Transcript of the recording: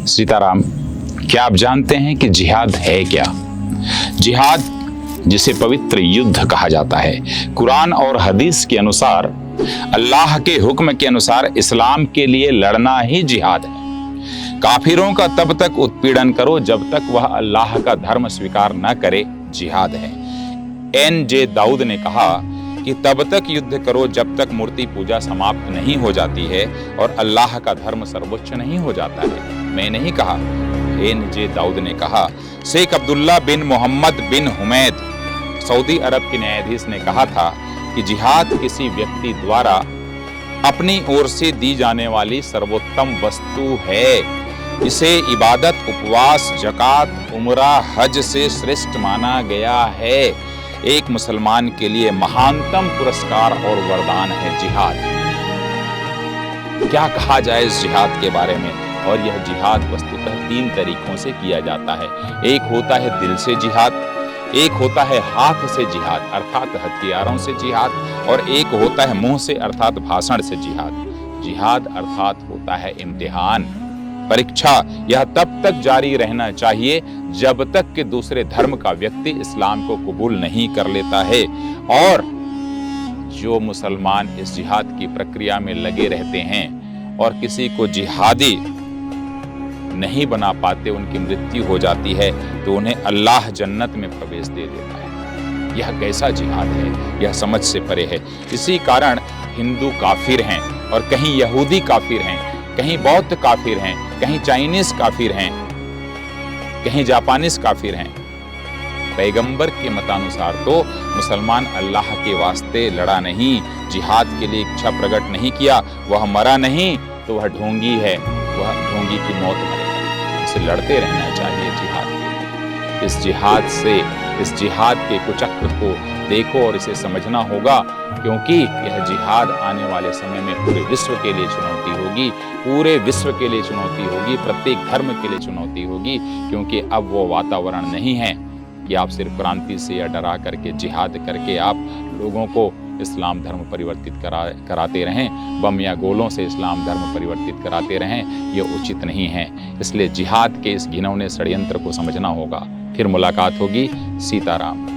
सीताराम, क्या आप जानते हैं कि जिहाद है क्या? जिहाद, जिसे पवित्र युद्ध कहा जाता है, कुरान और हदीस के अनुसार, अल्लाह के हुक्म के अनुसार इस्लाम के लिए लड़ना ही जिहाद है। काफिरों का तब तक उत्पीड़न करो जब तक वह अल्लाह का धर्म स्वीकार न करे, जिहाद है। N.J. दाऊद ने कहा कि तब तक युद्ध करो जब तक मूर्ति पूजा समाप्त नहीं हो जाती है और अल्लाह का धर्म सर्वोच्च नहीं हो जाता है। मैं नहीं कहा, N.J. दाऊद ने कहा। शेख अब्दुल्ला बिन मोहम्मद बिन हुमैद, सऊदी अरब के न्यायाधीश, ने कहा था कि जिहाद किसी व्यक्ति द्वारा अपनी ओर से दी जाने वाली सर्वोत्तम वस्तु है। इसे इबादत, उपवास, जकात, उम्रा, हज से श्रेष्ठ माना गया है। एक मुसलमान के लिए महानतम पुरस्कार और वरदान है जिहाद। क्या कहा जाए इस जिहाद के बारे में? और यह जिहाद वस्तुतः 3 तरीकों से किया जाता है। एक होता है दिल से जिहाद, एक होता है हाथ से जिहाद अर्थात हथियारों से जिहाद, और एक होता है मुंह से अर्थात भाषण से जिहाद। जिहाद अर्थात होता है इम्तिहान, परीक्षा। यह तब तक जारी रहना चाहिए जब तक कि दूसरे धर्म का व्यक्ति इस्लाम को कबूल नहीं कर लेता है। और जो मुसलमान इस जिहाद की प्रक्रिया में लगे रहते हैं और किसी को जिहादी नहीं बना पाते, उनकी मृत्यु हो जाती है, तो उन्हें अल्लाह जन्नत में प्रवेश दे देता है। यह कैसा जिहाद है? यह समझ से परे है। इसी कारण हिंदू काफिर हैं और कहीं यहूदी काफिर हैं, कहीं बौद्ध काफिर हैं, कहीं चाइनीज काफिर हैं, कहीं जापानीज काफिर हैं। पैगंबर के मतानुसार तो मुसलमान अल्लाह के वास्ते लड़ा नहीं, जिहाद के लिए इच्छा प्रकट नहीं किया, वह मरा नहीं तो वह ढोंगी है, वह ढोंगी की मौत मरेगा। इसे लड़ते रहना चाहिए जिहाद के लिए। इस जिहाद के कुचक्र को देखो और इसे समझना होगा, क्योंकि यह जिहाद आने वाले समय में पूरे विश्व के लिए चुनौती होगी, पूरे विश्व के लिए चुनौती होगी, प्रत्येक धर्म के लिए चुनौती होगी। क्योंकि अब वो वातावरण नहीं है कि आप सिर्फ क्रांति से या डरा करके, जिहाद करके आप लोगों को इस्लाम धर्म परिवर्तित कराते रहें, बम या गोलों से इस्लाम धर्म परिवर्तित कराते रहें। ये उचित नहीं है। इसलिए जिहाद के इस घिनौने षड्यंत्र को समझना होगा। फिर मुलाकात होगी। सीताराम।